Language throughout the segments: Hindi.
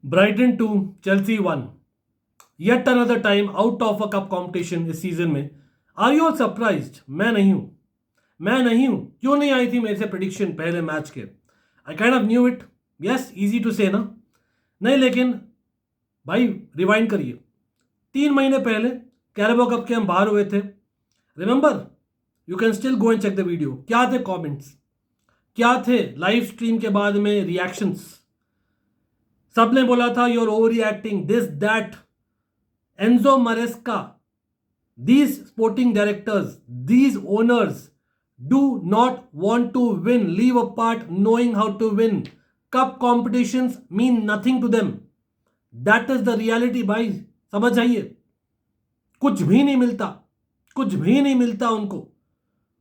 Brighton 2, Chelsea 1. Yet another time out of a cup competition इस सीजन में. Are you all surprised? मैं नहीं हूं. क्यों नहीं आई थी मेरे से प्रिडिक्शन पहले मैच के? I kind of knew it. Yes, easy to say ना. नहीं, लेकिन भाई रिवाइंड करिए. 3 महीने पहले कैरेबो कप के हम बाहर हुए थे. Remember? You can still go and check the video. क्या थे कमेंट्स? क्या थे लाइव स्ट्रीम के बाद में रिएक्शंस? सबने बोला था you're overreacting, this that. Enzo Maresca, these sporting directors, these owners do not want to win, leave apart knowing how to win. Cup competitions mean nothing to them. That is the reality भाई, समझ आइए. कुछ भी नहीं मिलता उनको.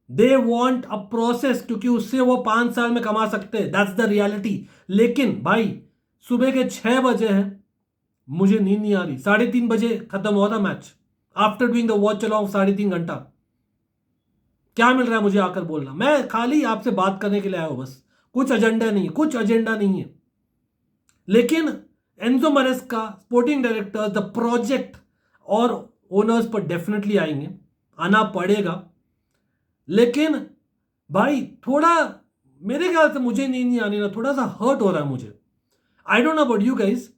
They want a process, क्योंकि उससे वो 5 साल में कमा सकते हैं. That's the reality. लेकिन भाई सुबह के 6 बजे हैं, मुझे नींद नहीं आ रही. 3:30 बजे खत्म हुआ था match. After doing the watch along 3.5 घंटा. क्या मिल रहा है मुझे आकर बोलना? मैं खाली आपसे बात करने के लिए आया हूं बस. कुछ एजेंडा नहीं है. लेकिन Enzo मरेस्का, sporting director, the project और ओनर्स पर डेफिनेटली आएंगे, आना पड़ेगा. लेकिन भाई थोड़ा मेरे ख्याल से मुझे नींद नहीं आनी ना, थोड़ा सा हर्ट हो रहा है मुझे. I don't know about you guys.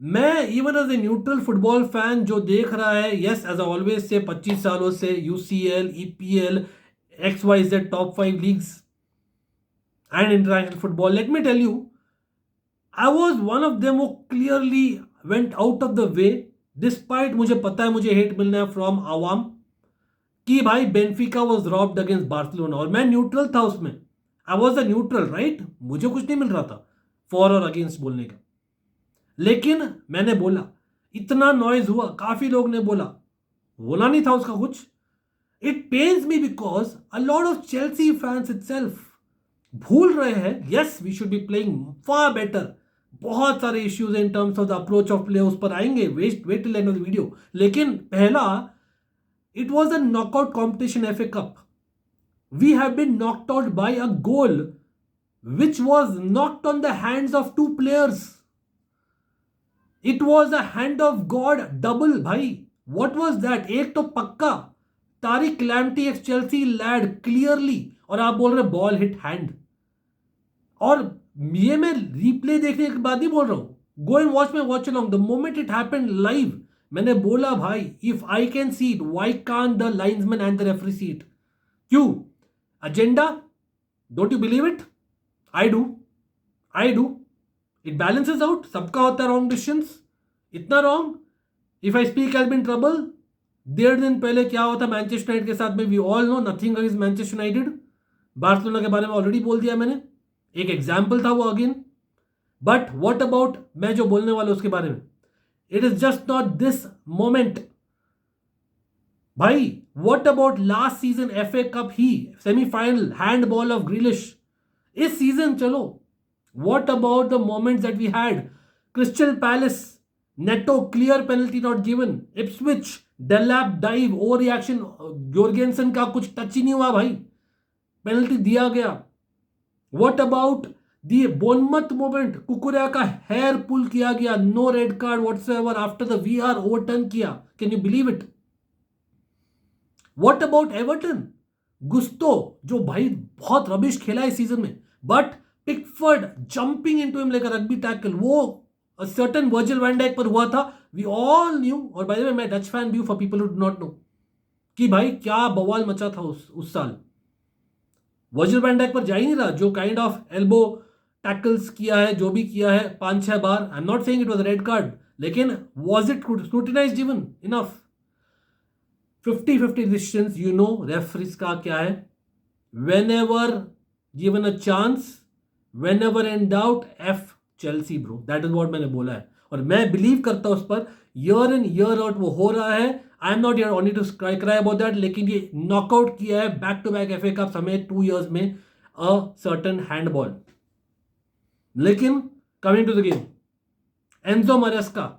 मैं even as a neutral football fan जो देख रहा है, यस एज ऑलवेज से 25 सालों से UCL, EPL, XYZ top 5 leagues and international football, let me tell you, I was one of them वो clearly went out of the way. Despite मुझे पता है मुझे हेट मिलना है फ्रॉम आवाम कि भाई Benfica was robbed against Barcelona, और मैं न्यूट्रल था उसमें. I was the neutral, right. मुझे कुछ नहीं मिल रहा था फॉर और अगेंस्ट बोलने का. लेकिन मैंने बोला, इतना नॉइज हुआ, काफी लोग ने बोला नहीं था उसका कुछ. It pains me because a lot of Chelsea fans itself भूल रहे हैं. Yes, we should be playing far better. बहुत सारे issues in terms of the approach of play, उस पर आएंगे. Wait till end of the video. लेकिन पहला, it was a knockout competition, FA cup. We have been knocked out by a goal which was knocked on the hands of 2 players. It was a hand of God double भाई. What was that? एक तो पक्का Tariq Lamptey ex Chelsea lad clearly, और आप बोल रहे बॉल हिट हैंड. और ये मैं रीप्ले देखने के बाद ही बोल रहा हूं. Go and watch watch along the moment it happened live. मैंने बोला भाई, if I can see it, why can't the linesman and the referee see it? क्यों? Agenda? Don't you believe it? I do. It balances out. सबका होता है रॉन्ग डिसीजंस. इतना wrong, if I speak I be in trouble. 1.5 दिन पहले क्या हुआ था मैनचेस्टर यूनाइटेड के साथ में? We all know nothing against Manchester United. Barcelona के बारे में ऑलरेडी बोल दिया मैंने. एक एग्जाम्पल था वो अगेन. बट व्हाट अबाउट मैं जो बोलने वाला उसके बारे में? It is just not this moment भाई. What about last season FA cup ही सेमीफाइनल हैंडबॉल ऑफ ग्रिलिश? इस सीजन चलो, what about the moments that we had? Crystal Palace, Neto clear penalty not given. Ipswich, Delap dive, overreaction. Jorgensen का कुछ टच ही नहीं हुआ भाई, पेनल्टी दिया गया. What about the Bournemouth moment? कुकुरिया का हेयर पुल किया गया, no red card whatsoever after the VR overturn किया. Can you believe it? What about Everton? Gusto जो भाई बहुत रबिश खेला है इस सीजन में, but Pickford jumping into him like a rugby tackle, वो सर्टेन वर्जिल वैन डाइक पर हुआ था. We all knew. और बाय द वे मैं डच फैन भी हूं, for people who do not know, कि भाई क्या बवाल मचा था उस साल. वर्जिल वैन डाइक पर जा ही नहीं रहा, जो काइंड ऑफ एल्बो टैकल्स किया है, जो भी किया है 5-6 बार. I am not saying it was red card, लेकिन was it scrutinised even enough? 50-50 decisions. You know referees का क्या है? whenever given a chance, whenever in doubt, F Chelsea bro. That is what मैंने बोला है, और मैं बिलीव करता हूं उस पर. ईयर इन ईयर आउट वो हो रहा है. I am not only to cry about that, लेकिन ये नॉकआउट किया है back to back FA cup समेत 2 years में अ सर्टन हैंडबॉल. लेकिन coming to the game, Enzo Maresca,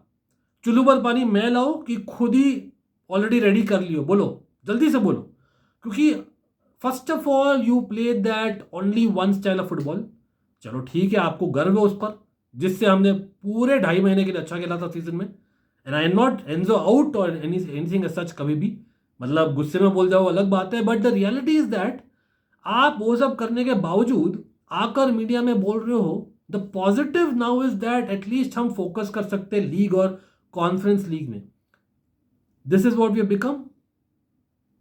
चुल्लू पर पानी मैं लाओ कि खुद ही ऑलरेडी रेडी कर लियो? बोलो, जल्दी से बोलो. क्योंकि first of all you play that only one style of football. चलो ठीक है, आपको गर्व है उस पर, जिससे हमने पूरे 2.5 महीने के लिए अच्छा खेला था सीजन में. And I am not एनजो out और एनीथिंग एज सच कभी भी. मतलब गुस्से में बोल जाओ अलग बात है, but the reality is that आप वो सब करने के बावजूद आकर मीडिया में बोल रहे हो. The positive now is that at least हम फोकस कर सकते हैं लीग और कॉन्फ्रेंस लीग में. This is what we become.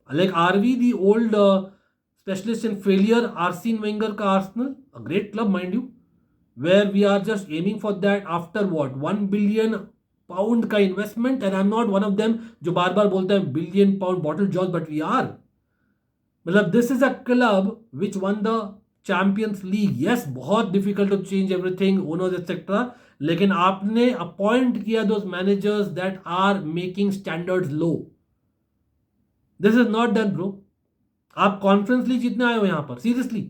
Like are we the old specialist in failure Arsene Wenger का Arsenal, a great club mind you, where we are just aiming for that after what 1 billion pound का investment. and I'm not one of them जो बार बार बोलते हैं billion pound bottle jaws, but we are. मतलब this is a club which won the Champions League. yes, बहुत difficult to change everything, owners etc. लेकिन आपने appoint किया those managers that are making standards low. This is not done bro. आप कॉन्फ्रेंस लीग जीतने आए हो यहाँ पर सीरियसली,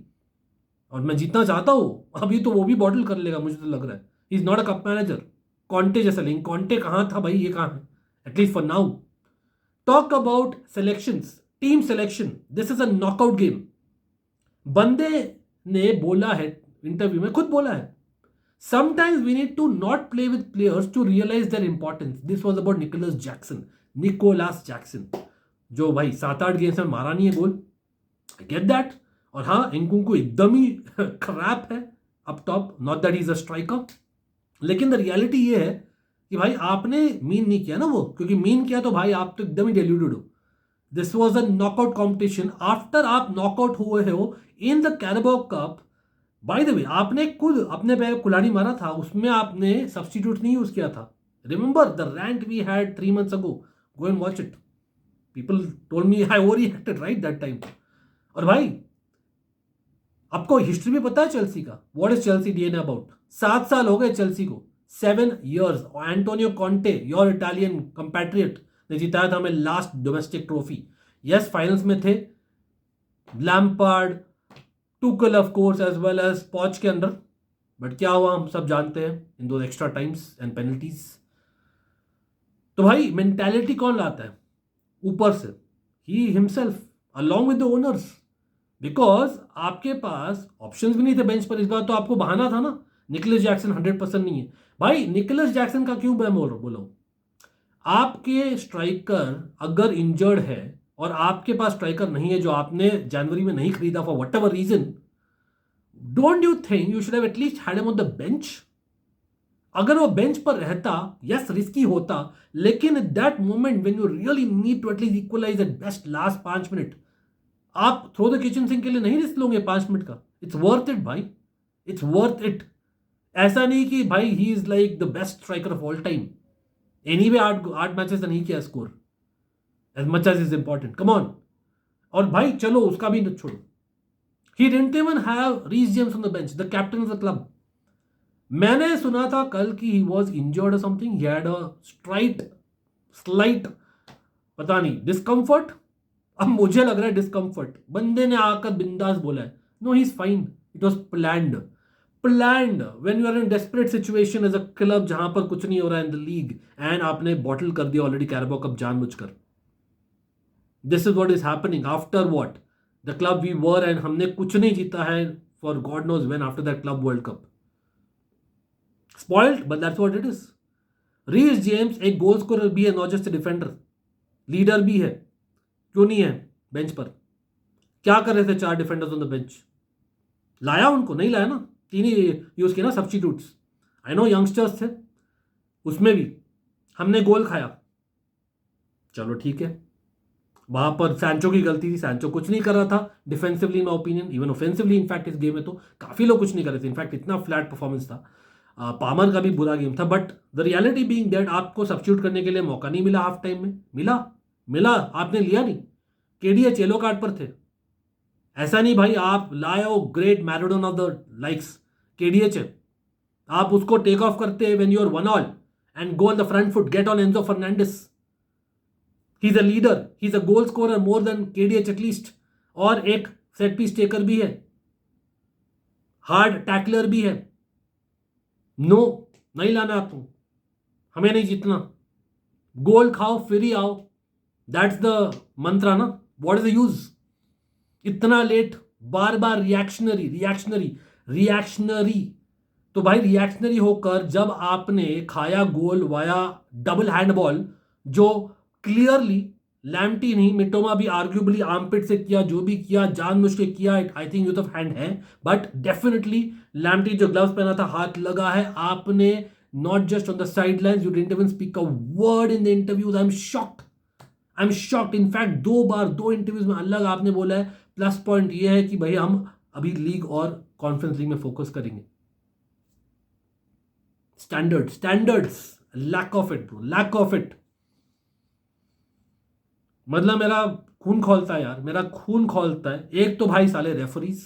और मैं जीतना चाहता हूं. अभी तो वो भी बॉटल कर लेगा मुझे तो लग रहा है. He is not a cup manager. Conte जैसा नहीं. कॉन्टे कहाँ था भाई, ये कहाँ है, at least for now. Talk about selections, team selection. This is a knockout game. बंदे ने बोला है इंटरव्यू में, खुद बोला है, sometimes we need to not play with players to realise their importance. This was about Nicolas Jackson, जो भाई 7-8 गेम्स में मारा नहीं है गोल. I get that. और हाँ, इंकुंकू एकदम ही खराब है up top, not that is a striker. लेकिन द रियलिटी ये है कि भाई आपने मीन नहीं किया ना वो, क्योंकि मीन किया तो भाई आप तो एकदम ही डेल्यूटेड हो. This was a knockout competition. After आप नॉकआउट हुए हो in the कैरेबाओ cup, bye the वे आपने खुद अपने पे कुल्हाड़ी मारा था, उसमें आपने सब्सटीट्यूट नहीं यूज किया था. Remember the rant we had 3 months ago, go and watch it. People told me I overreacted right that time. और भाई आपको हिस्ट्री भी पता है चेल्सी का. What is Chelsea DNA about. 7 साल हो गए चेल्सी को, 7 years. Antonio Conte, your Italian compatriot, ने जिताया था हमें last domestic trophy. Yes, finals में थे. Lampard, Tuchel of course as well as पॉच के अंदर. बट क्या हुआ हम सब जानते हैं, इन दो एक्स्ट्रा टाइम्स एंड पेनल्टीज. तो भाई मेंटालिटी कौन लाता है ऊपर से? He himself along with the owners. Because आपके पास ऑप्शंस भी नहीं थे बेंच पर. इस बार तो आपको बहाना था ना, निकोलस जैक्सन 100% नहीं है. भाई निकोलस जैक्सन का क्यों मैं बोलो, आपके स्ट्राइकर अगर इंजर्ड है और आपके पास स्ट्राइकर नहीं है जो आपने जनवरी में नहीं खरीदा for whatever reason, don't you think you should have at least had him on the bench? अगर वो बेंच पर रहता, यस रिस्की होता, लेकिन that moment when you really need to at least equalise at best last 5 minute, आप थ्रो द किचन सिंक के लिए नहीं रिस्क लोगे 5 मिनट का. इट्स वर्थ इट भाई, इट्स वर्थ इट. ऐसा नहीं कि भाई he is like the best striker of all time. Anyway 8 matches नहीं किया score, as much as is important, come on. और भाई चलो उसका भी छोड़ो, he didn't even have Reece James on the bench, the captain of the club. मैंने सुना था कल कि ही वाज इंजर्ड और something, he had a slight पता नहीं डिस्कम्फर्ट. अब मुझे लग रहा है डिस्कम्फर्ट. बंदे ने आकर बिंदास बोला है, no he is fine, it was planned. When you are in desperate situation as a club जहां पर कुछ नहीं हो रहा है इन द लीग, एंड आपने बॉटल कर दिया ऑलरेडी कैरेबाओ कप जानबूझकर. This is what is happening after what the club we were, and हमने कुछ नहीं जीता है for God knows when after that club world cup. Spoiled, but that's what it is. Reece James एक गोल स्कोरर भी है, not just a defender, leader भी है. क्यों नहीं है बेंच पर? क्या कर रहे थे 4 डिफेंडर्स ऑन द बेंच? लाया उनको? नहीं लाया ना. 3 ही यूज किया ना सब्स्टिट्यूट्स. आई नो यंगस्टर्स थे, उसमें भी हमने गोल खाया, चलो ठीक है. वहां पर सैंचो की गलती थी, सैंचो कुछ नहीं कर रहा था defensively, in opinion, even offensively. In fact इस गेम में तो काफी लोग कुछ नहीं कर रहे थे. इनफैक्ट इतना फ्लैट परफॉर्मेंस था. पामर का भी बुरा गेम था. But the reality being that आपको सब्स्टिट्यूट करने के लिए मौका नहीं मिला हाफ टाइम में. मिला आपने लिया नहीं. केडीएच येलो कार्ड पर थे. ऐसा नहीं भाई आप लाए हो great Maradona of the likes, KDH है, आप उसको टेक ऑफ करते when you are 1-all and go on the front foot, get on Enzo Fernandez. He is a leader, he is a goal scorer more than KDH at least, और एक सेट पीस टेकर भी है, हार्ड टैकलर भी है. नो, नहीं लाना आपको, हमें नहीं जीतना. गोल खाओ फिर ही आओ, दैट्स द मंत्रा ना. What is the use? इतना लेट, बार बार रिएक्शनरी. तो भाई रिएक्शनरी होकर जब आपने खाया गोल वाया डबल हैंडबॉल, जो क्लियरली लैम्टी नहीं मिटोमा भी आर्ग्यूबली आर्मपिट से किया, जो भी किया जानबूझ के किया, I think youth of hand है, बट डेफिनेटली लैम्टी जो ग्लव्स पहना था हाथ लगा है आपने, not just on the side line, you didn't even speak a word in the interviews. I am shocked. In fact 2 bar 2 interviews में अलग आपने बोला है। प्लस पॉइंट ये है कि भाई हम अभी लीग और कॉन्फ्रेंस लीग में फोकस करेंगे। Standards lack of it bro, lack of it. मतलब मेरा खून खोलता है यार, मेरा खून खोलता है। एक तो भाई साले referees,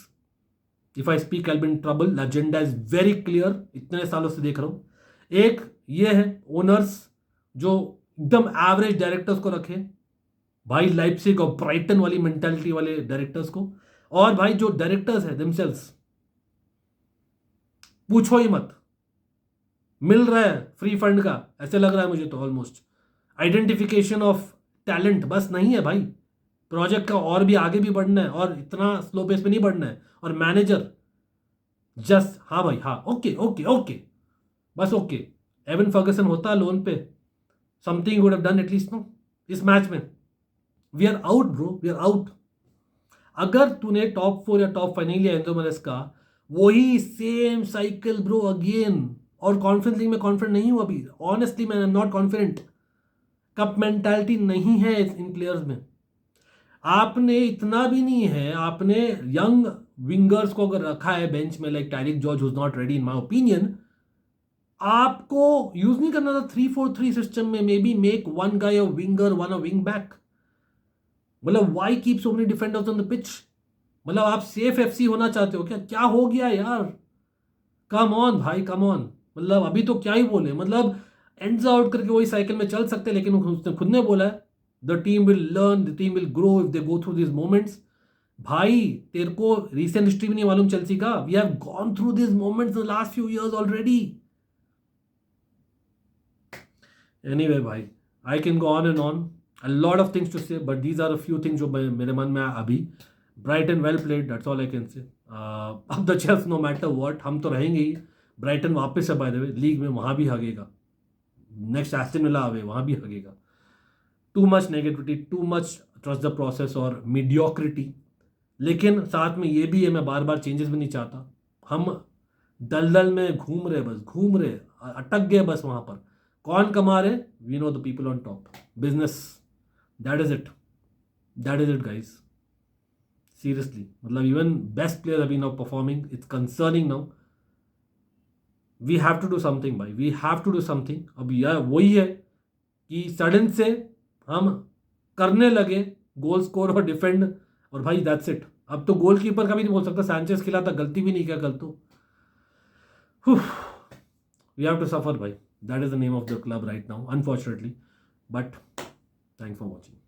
if I speak I will be in trouble, agenda is very clear, इतने सालों से देख रहा हूं। एक ये है ओनर्स जो एकदम एवरेज डायरेक्टर्स को रखे भाई, लाइप्जिग और ब्राइटन वाली मेंटालिटी वाले डायरेक्टर्स को, और भाई जो डायरेक्टर्स है देमसेल्व्स, पूछो ही मत, मिल रहा है फ्री फंड का ऐसे लग रहा है मुझे तो। ऑलमोस्ट आइडेंटिफिकेशन ऑफ टैलेंट बस नहीं है भाई, प्रोजेक्ट का और भी आगे भी बढ़ना है और इतना स्लो पेस पे नहीं बढ़ना है। और मैनेजर जस्ट हाँ भाई हाँ, ओके ओके ओके, बस ओके। एवन फर्गसन होता लोन पे, something would have done at least no इस मैच में। We are out bro, we are out. अगर तूने टॉप 4 या टॉप 5 नहीं लिया एंजो मैरेस का, वही सेम साइकिल ब्रो अगेन। और कॉन्फ्रेंस लीग में कॉन्फिडेंट नहीं हूं अभी, ऑनेस्टली मैं नॉट कॉन्फिडेंट। कप मेंटालिटी नहीं है इन प्लेयर्स में। आपने इतना भी नहीं है, आपने यंग विंगर्स को अगर रखा है बेंच में, like Tyrique George who's not ready in my opinion, आपको यूज नहीं करना था 3-4-3 सिस्टम में। Maybe make one guy a winger, one a wing back. मतलब why keep so many defenders on the pitch? मतलब आप सेफ एफसी होना चाहते हो क्या? क्या हो गया यार? कम ऑन भाई, कम ऑन। मतलब अभी तो क्या ही बोले, मतलब एंड्स आउट करके वही साइकिल में चल सकते हैं, लेकिन उसने खुद ने बोला है the team will learn, the team will grow if they go through this moments. भाई तेरे को रीसेंट हिस्ट्री भी नहीं मालूम चेल्सी का? We have gone through this moments in the last few years already. Anyway भाई, I can go on and on, a lot of things to say, but these are a few things जो मेरे मन में अभी। Brighton well played, that's all I can say. अब the chase no matter what, हम तो रहेंगे ही। ब्राइटन वापस है बाय द वे लीग में, वहाँ भी हगेगा। नेक्स्ट एस्टन विला आवे, वहाँ भी हगेगा। Too much negativity, too much trust the process और मीडियोक्रिटी। लेकिन साथ में ये भी है, मैं बार बार चेंजेस भी नहीं चाहता। हम दलदल में घूम रहे, बस घूम रहे, अटक गए बस वहाँ पर। कौन कमा रहे? We know the people on top, business. That is it. That is it, guys. Seriously. मतलब even best players have been now performing. It's concerning now. We have to do something, भाई. We have to do something. अब यह वही है कि सडन से हम करने लगे गोल स्कोर और डिफेंड, और भाई दैट्स इट। अब तो गोलकीपर का भी नहीं बोल सकता, सैंचेज खिला था, गलती भी नहीं किया कल तो। We have to suffer, भाई. That is the name of the club right now, unfortunately. But thanks for watching.